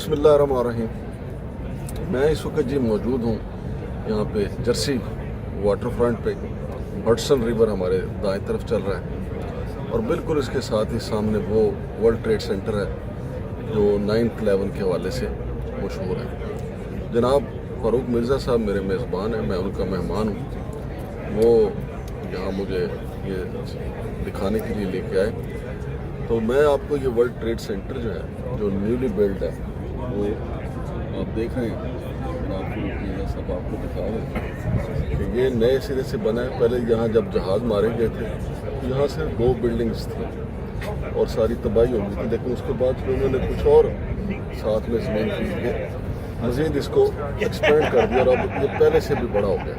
बिस्मिल्लाहिर्रहमानिर्रहीम। मैं इस वक्त जी मौजूद हूँ यहाँ पे जर्सी वाटर फ्रंट पे। हडसन रिवर हमारे दाएं तरफ चल रहा है और बिल्कुल इसके साथ ही सामने वो वर्ल्ड ट्रेड सेंटर है जो 9/11 के हवाले से मशहूर है। जनाब फ़ारूक मिर्ज़ा साहब मेरे मेज़बान हैं, मैं उनका मेहमान हूँ। वो यहाँ मुझे ये दिखाने के लिए लेके आए। तो मैं आपको ये वर्ल्ड ट्रेड सेंटर जो है, जो न्यूली बिल्ड है, वो आप देख रहे हैं। आपको सब आपको दिखा रहे हैं कि ये नए सिरे से बना है। पहले यहाँ जब जहाज़ मारे गए थे तो यहाँ से 2 बिल्डिंग्स थी और सारी तबाही हो गई थी, लेकिन उसके बाद फिर उन्होंने कुछ और साथ में ज़मीन खरीद के मज़ीद इसको एक्सपेंड कर दिया और अब ये पहले से भी बड़ा हो गया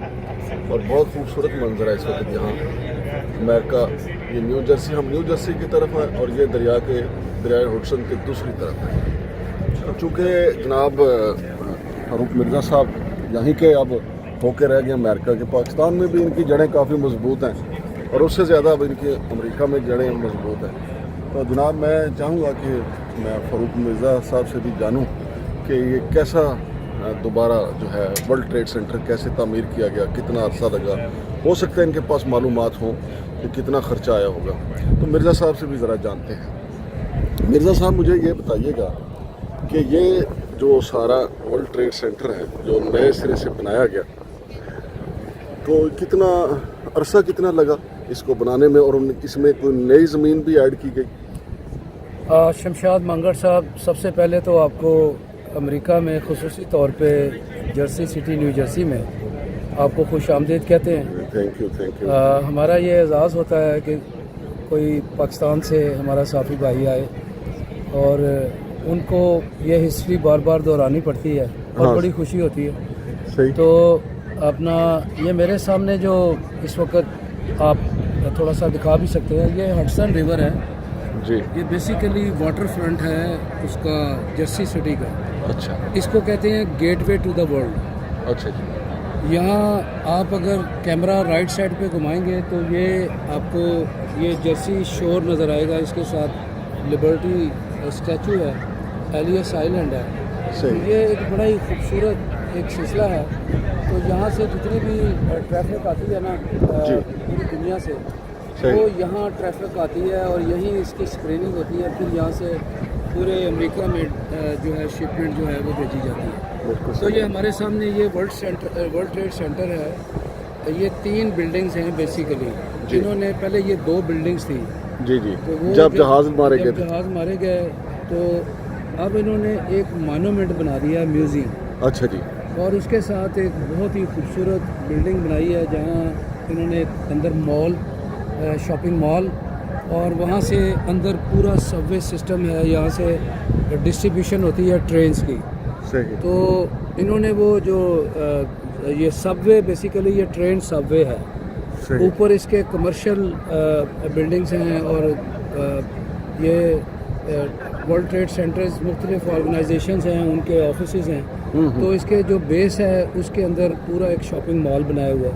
और बहुत खूबसूरत मंजर है इस वक्त यहाँ अमेरिका। ये न्यू जर्सी की तरफ है और ये दरियाए हडसन की दूसरी तरफ है। चूँकि जनाब फ़ारूक मिर्ज़ा साहब यहीं के अब होके रह गए अमेरिका के। पाकिस्तान में भी इनकी जड़ें काफ़ी मजबूत हैं और उससे ज़्यादा अब इनकी अमेरिका में जड़ें मजबूत हैं। तो जनाब मैं चाहूँगा कि मैं फ़ारूक मिर्ज़ा साहब से भी जानूँ कि ये कैसा दोबारा जो है वर्ल्ड ट्रेड सेंटर कैसे तामीर किया गया, कितना अरसा लगा। हो सकता है इनके पास मालूमात हों कि कितना ख़र्चा आया होगा। तो मिर्ज़ा साहब से भी ज़रा जानते हैं। मिर्ज़ा साहब मुझे ये बताइएगा कि ये जो सारा वर्ल्ड ट्रेड सेंटर है जो नए सिरे से बनाया गया, तो कितना अरसा कितना लगा इसको बनाने में और इसमें कोई नई ज़मीन भी ऐड की गई? शमशाद मंगड़ साहब, सबसे पहले तो आपको अमेरिका में ख़ुसूसी तौर पे जर्सी सिटी न्यू जर्सी में आपको खुश आमदीद कहते हैं। Thank you. हमारा ये एजाज़ होता है कि कोई पाकिस्तान से हमारा साथी भाई आए और उनको ये हिस्ट्री बार बार दोहरानी पड़ती है और बड़ी खुशी होती है। सही। तो अपना ये मेरे सामने जो इस वक्त आप थोड़ा सा दिखा भी सकते हैं, ये हडसन रिवर है जी। ये बेसिकली वाटर फ्रंट है उसका जर्सी सिटी का। अच्छा। इसको कहते हैं गेटवे टू द वर्ल्ड। अच्छा जी। यहाँ आप अगर कैमरा राइट साइड पे घुमाएंगे तो ये आपको ये जर्सी शोर नज़र आएगा, इसके साथ लिबर्टी स्टैचू है, एलियस आइलैंड है। तो ये एक बड़ा ही खूबसूरत एक सिलसिला है। तो यहाँ से जितनी भी ट्रैफिक आती है ना पूरी दुनिया से, वो यहाँ ट्रैफिक आती है और यहीं इसकी स्क्रीनिंग होती है। फिर यहाँ से पूरे अमेरिका में जो है शिपमेंट जो है वो भेजी जाती है। तो ये हमारे सामने ये वर्ल्ड ट्रेड सेंटर है। ये 3 बिल्डिंग्स हैं बेसिकली, जिन्होंने पहले ये 2 बिल्डिंग्स थी जी। तो वो जब जहाज़ मारे गए तो अब इन्होंने एक मॉन्यूमेंट बना दिया है, म्यूज़ियम। अच्छा जी। और उसके साथ एक बहुत ही खूबसूरत बिल्डिंग बनाई है जहाँ इन्होंने अंदर मॉल, शॉपिंग मॉल और वहाँ से अंदर पूरा सबवे सिस्टम है। यहाँ से डिस्ट्रीब्यूशन होती है ट्रेन्स की। सही। तो इन्होंने वो जो ये सबवे बेसिकली ये ट्रेन सबवे है। ऊपर इसके कमर्शियल बिल्डिंग्स हैं और ये वर्ल्ड ट्रेड सेंटर्स मुख्तलिफ ऑर्गेनाइजेशंस हैं, उनके ऑफिसेज हैं। तो इसके जो बेस है उसके अंदर पूरा एक शॉपिंग मॉल बनाया हुआ है।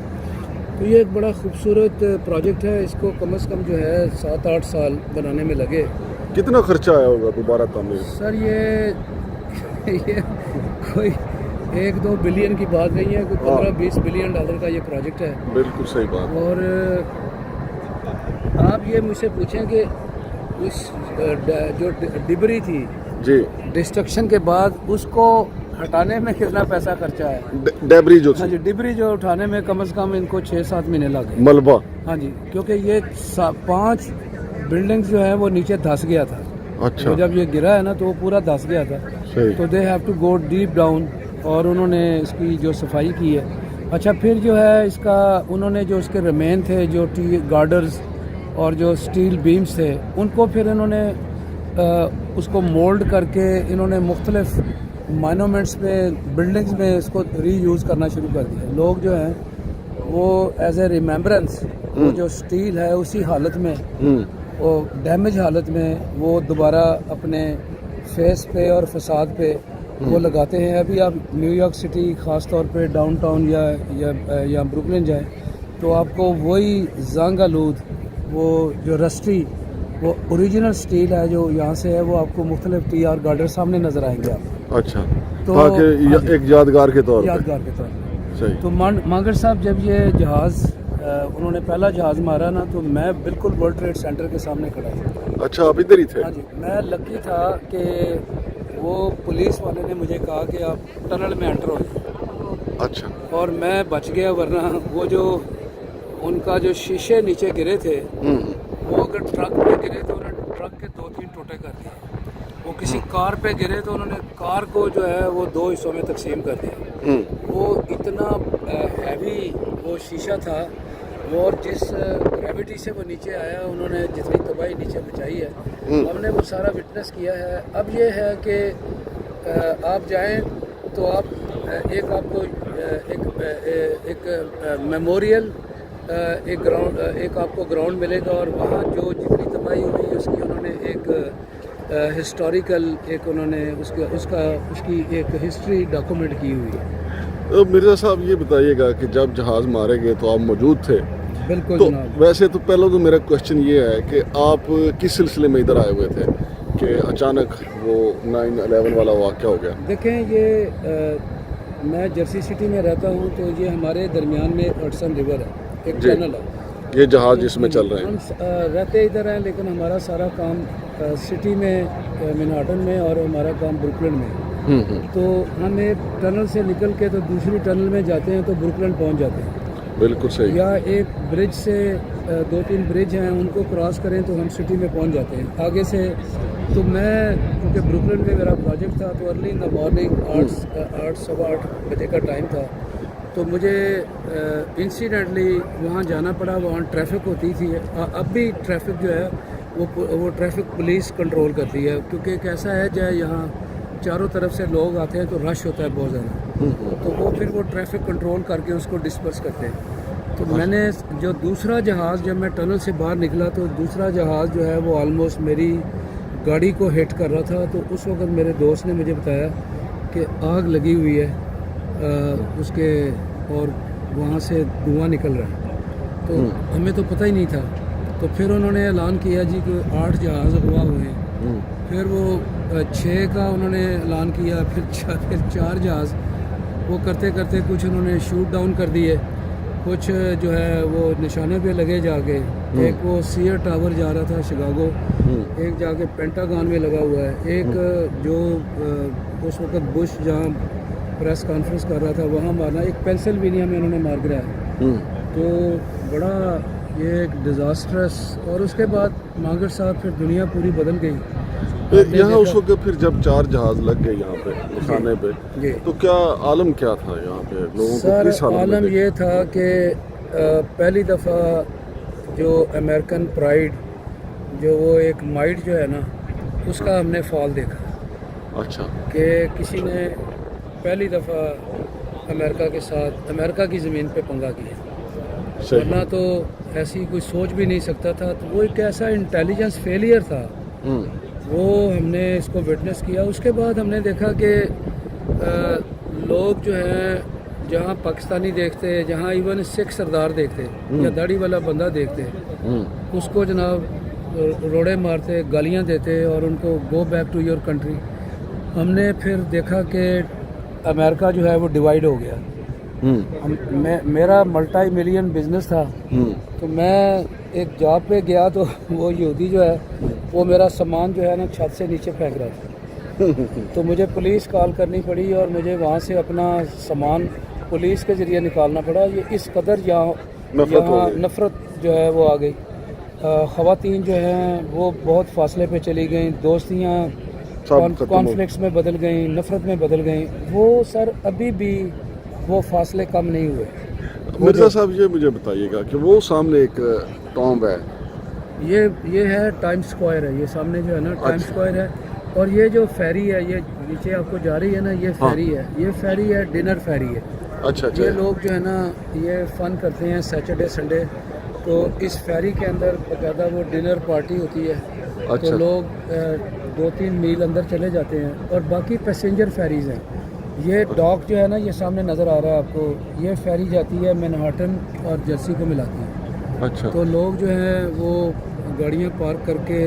तो ये एक बड़ा खूबसूरत प्रोजेक्ट है। इसको कम से कम जो है 7-8 साल बनाने में लगे। कितना खर्चा आया होगा दोबारा तामीर? सर ये कोई 1-2 बिलियन की बात नहीं है, कोई 15-20 बिलियन डॉलर का ये प्रोजेक्ट है। बिल्कुल सही बात। और आप ये मुझसे पूछें कि उस जो डिबरी थी जी, डिस्ट्रक्शन के बाद उसको हटाने में कितना पैसा खर्चा है? डेबरी जो थी। हाँ जी, डिबरी जो उठाने में कम से कम इनको 6-7 महीने लगे। मलबा। हाँ जी, क्योंकि ये 5 बिल्डिंग्स जो है वो नीचे धंस गया था। अच्छा। तो जब ये गिरा है ना तो वो पूरा धंस गया था। सही। तो they have to go deep down और उन्होंने इसकी जो सफाई की है। अच्छा, फिर जो है इसका उन्होंने जो उसके रिमेन थे, जो टी गार्डर्स और जो स्टील बीम्स थे, उनको फिर इन्होंने उसको मोल्ड करके इन्होंने मुख्तलिफ मॉन्यूमेंट्स पे बिल्डिंग्स में इसको रीयूज़ करना शुरू कर दिया। लोग जो हैं वो एज ए रिमेम्बरेंस वो जो स्टील है उसी हालत में, वो डैमेज हालत में, वो दोबारा अपने फेस पे और फसाद पे वो लगाते हैं। अभी आप न्यूयॉर्क सिटी ख़ास तौर पे डाउनटाउन या ब्रुकलिन जाए तो आपको वही जंग आलूद वो जो रस्टी वो ओरिजिनल स्टील है जो यहाँ से है, वो आपको मुख्तलिफ टी आर गार्डर सामने नज़र आएंगे आप। अच्छा, तो ताकि एक यादगार के तौर पे। यादगार के तौर पर। सही। तो मांगर साहब जब ये जहाज़ उन्होंने पहला जहाज़ मारा ना, तो मैं बिल्कुल वर्ल्ड ट्रेड सेंटर के सामने खड़ा था। अच्छा, आप इधर ही थे? हाँ जी, मैं लकी था कि वो पुलिस वाले ने मुझे कहा कि आप टनल में एंटर हो जाए, अच्छा। और मैं बच गया, वरना वो जो उनका जो शीशे नीचे गिरे थे, वो अगर ट्रक पे गिरे तो उन्होंने ट्रक के 2-3 टोटे कर दिए। वो किसी कार पे गिरे तो उन्होंने कार को जो है वो 2 हिस्सों में तकसीम कर दिया। वो इतना हैवी वो शीशा था, वो और जिस ग्रेविटी से वो नीचे आया, उन्होंने जितनी तबाही नीचे मचाई है, हमने वो सारा विटनेस किया है। अब ये है कि आप जाएं तो आप एक आपको एक मेमोरियल एक ग्राउंड एक आपको ग्राउंड मिलेगा, और वहाँ जो जितनी तबाही हुई है उसकी उन्होंने एक हिस्टोरिकल एक उन्होंने उसकी एक हिस्ट्री डॉक्यूमेंट की हुई है। तो मिर्ज़ा साहब ये बताइएगा कि जब जहाज़ मारे गए तो आप मौजूद थे? बिल्कुल तो जनाब। वैसे तो पहले तो मेरा क्वेश्चन ये है कि आप किस सिलसिले में इधर आए हुए थे कि अचानक वो 9/11 वाला वाक़या हो गया? देखें, ये मैं जर्सी सिटी में रहता हूँ, तो ये हमारे दरमियान में हडसन रिवर है, एक जी। टनल है। ये जहाज़ जिसमें चल रहे हैं। हम रहते इधर हैं, लेकिन हमारा सारा काम सिटी में मैनहट्टन में, और हमारा काम ब्रुकलिन में है। तो हम एक टनल से निकल के तो दूसरी टनल में जाते हैं तो ब्रुकलिन पहुंच जाते हैं। बिल्कुल सही। या एक ब्रिज से 2-3 ब्रिज हैं, उनको क्रॉस करें तो हम सिटी में पहुंच जाते हैं आगे से। तो मैं क्योंकि ब्रुकलिन में मेरा प्रोजेक्ट था, तो अर्ली इन द मॉर्निंग 8-8 बजे का टाइम था, तो मुझे इंसिडेंटली वहाँ जाना पड़ा। वहाँ ट्रैफिक होती थी, अब भी ट्रैफिक जो है वो ट्रैफिक पुलिस कंट्रोल करती है, क्योंकि कैसा है जो यहाँ चारों तरफ से लोग आते हैं तो रश होता है बहुत ज़्यादा, तो वो फिर वो ट्रैफिक कंट्रोल करके उसको डिस्पर्स करते हैं। तो मैंने जो दूसरा जहाज़, जब मैं टनल से बाहर निकला तो दूसरा जहाज़ जो है वो ऑलमोस्ट मेरी गाड़ी को हिट कर रहा था। तो उस वक्त मेरे दोस्त ने मुझे बताया कि आग लगी हुई है उसके, और वहाँ से धुआं निकल रहा है। तो हमें तो पता ही नहीं था। तो फिर उन्होंने ऐलान किया जी कि 8 जहाज़ अगवा हुए हैं। फिर वो 6 का उन्होंने ऐलान किया, फिर 4 जहाज़। वो करते करते कुछ उन्होंने शूट डाउन कर दिए, कुछ जो है वो निशाने पे लगे जाके। एक वो सीयर टावर जा रहा था शिकागो, एक जाके पेंटागन में लगा हुआ है, एक जो उस वक्त बुश जहाँ प्रेस कॉन्फ्रेंस कर रहा था वहाँ मारना, एक पेंसिल्वेनिया में उन्होंने मार गिराया। तो बड़ा ये एक डिज़ास्ट्रस। और उसके बाद मांगर साहब फिर दुनिया पूरी बदल गई। यहाँ उस वक्त फिर जब 4 जहाज़ लग गए यहाँ पे निशाने पे, तो क्या आलम क्या था यहाँ पे लोगों को? सर, किस हालत में आलम देखे? ये था कि पहली दफ़ा जो अमेरिकन प्राइड, जो वो एक माइट जो है ना, उसका हमने फॉल देखा। अच्छा। कि किसी ने पहली दफ़ा अमेरिका के साथ अमेरिका की ज़मीन पे पंगा किया, सही। वरना तो ऐसी कोई सोच भी नहीं सकता था। तो वो एक ऐसा इंटेलिजेंस फेलियर था, वो हमने इसको विटनेस किया। उसके बाद हमने देखा कि लोग जो हैं जहाँ पाकिस्तानी देखते, जहाँ इवन सिख सरदार देखते या दाढ़ी वाला बंदा देखते, उसको जनाब रोड़े मारते, गालियाँ देते और उनको go back to your country. हमने फिर देखा कि अमेरिका जो है वो डिवाइड हो गया। मेरा मल्टी मिलियन बिजनेस था, तो मैं एक जॉब पे गया तो वो यहूदी जो है वो मेरा सामान जो है ना छत से नीचे फेंक रहा था। तो मुझे पुलिस कॉल करनी पड़ी और मुझे वहाँ से अपना सामान पुलिस के ज़रिए निकालना पड़ा। ये इस कदर यहाँ नफ़रत जो है वो आ गई। ख़वातीन जो हैं वो बहुत फासले पे चली गई, दोस्तियाँ कॉन्फ्लिक्ट्स में बदल गई, नफ़रत में बदल गई। वो सर अभी भी वो फासले कम नहीं हुए। मिर्ज़ा साहब ये मुझे बताइएगा कि वो सामने एक टॉम्ब है, ये है टाइम स्क्वायर है, ये सामने जो है ना टाइम स्क्वायर है। और ये जो फेरी है, ये नीचे आपको जा रही है ना, ये फेरी है, ये फेरी है, डिनर फेरी है। अच्छा। ये लोग जो है ना ये फ़न करते हैं सैटरडे संडे, तो इस फेरी के अंदर बाकायदा वो डिनर पार्टी होती है। अच्छा। तो लोग 2-3 मील अंदर चले जाते हैं। और बाकी पैसेंजर फेरीज़ हैं। ये डॉक जो है ना, ये सामने नज़र आ रहा है आपको, ये फेरी जाती है मैनहट्टन और जर्सी को मिलाती है। अच्छा। तो लोग जो हैं वो गाड़ियाँ पार्क करके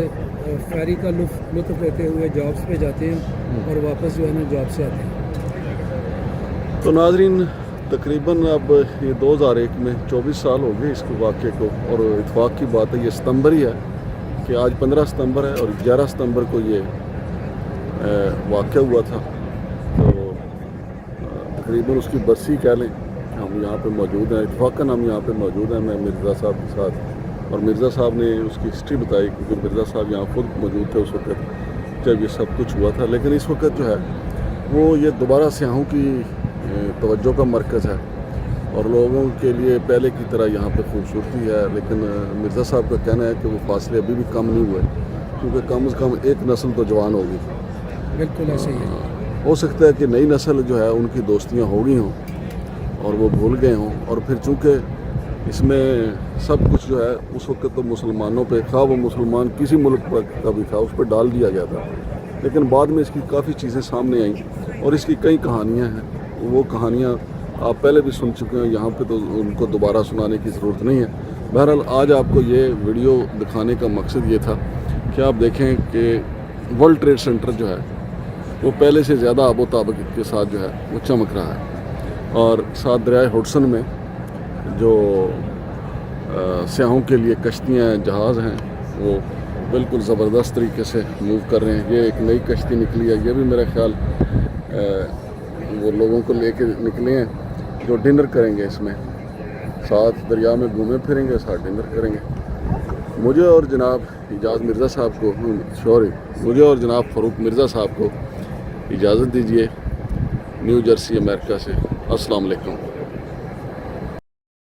फेरी का लुत्फ़ लेते हुए जॉब्स पे जाते हैं और वापस जो है ना जॉब से आते हैं। तो नाजरीन तकरीबन अब ये 2001 में 24 साल हो गए इसको वाक़े को, और इत्फाक की बात है ये सितंबर ही है कि आज 15 सितंबर है और 11 सितंबर को ये वाक़या हुआ था। तो तकरीबन उसकी बरसी कह लें, हम यहाँ पे मौजूद हैं, इत्फाकन हम यहाँ पे मौजूद हैं, मैं मिर्ज़ा साहब के साथ, और मिर्ज़ा साहब ने उसकी हिस्ट्री बताई क्योंकि मिर्ज़ा साहब यहाँ खुद मौजूद थे उस वक्त जब ये सब कुछ हुआ था। लेकिन इस वक्त जो है वो ये दोबारा स्याहों की तवज्जो का मरकज़ है और लोगों के लिए पहले की तरह यहाँ पे खूबसूरती है। लेकिन मिर्ज़ा साहब का कहना है कि वो फासले अभी भी कम नहीं हुए, क्योंकि कम से कम एक नस्ल तो जवान होगी। बिल्कुल ऐसे ही है। हो सकता है कि नई नस्ल जो है उनकी दोस्तियाँ हो गई हों और वो भूल गए हों, और फिर चूँकि इसमें सब कुछ जो है उस वक्त तो मुसलमानों पे, खा वो मुसलमान किसी मुल्क पर का भी था, उस पर डाल दिया गया था। लेकिन बाद में इसकी काफ़ी चीज़ें सामने आईं और इसकी कई कहानियाँ हैं। वो कहानियाँ आप पहले भी सुन चुके हैं, यहाँ पे तो उनको दोबारा सुनाने की ज़रूरत नहीं है। बहरहाल आज आपको ये वीडियो दिखाने का मकसद ये था कि आप देखें कि वर्ल्ड ट्रेड सेंटर जो है वो पहले से ज़्यादा आबोताब के साथ जो है वो चमक रहा है, और साथ दरियाए हुडसन में जो सयाहों के लिए कश्तियाँ जहाज़ हैं वो बिल्कुल ज़बरदस्त तरीके से मूव कर रहे हैं। ये एक नई कश्ती निकली है, ये भी मेरा ख्याल वो लोगों को लेके निकले हैं जो डिनर करेंगे, इसमें साथ दरिया में घूमे फिरेंगे, साथ डिनर करेंगे। मुझे और जनाब इजाज़ मिर्ज़ा साहब को मुझे और जनाब फ़रूक मिर्ज़ा साहब को इजाज़त दीजिए न्यू जर्सी अमेरिका से। अस्सलाम वालेकुम।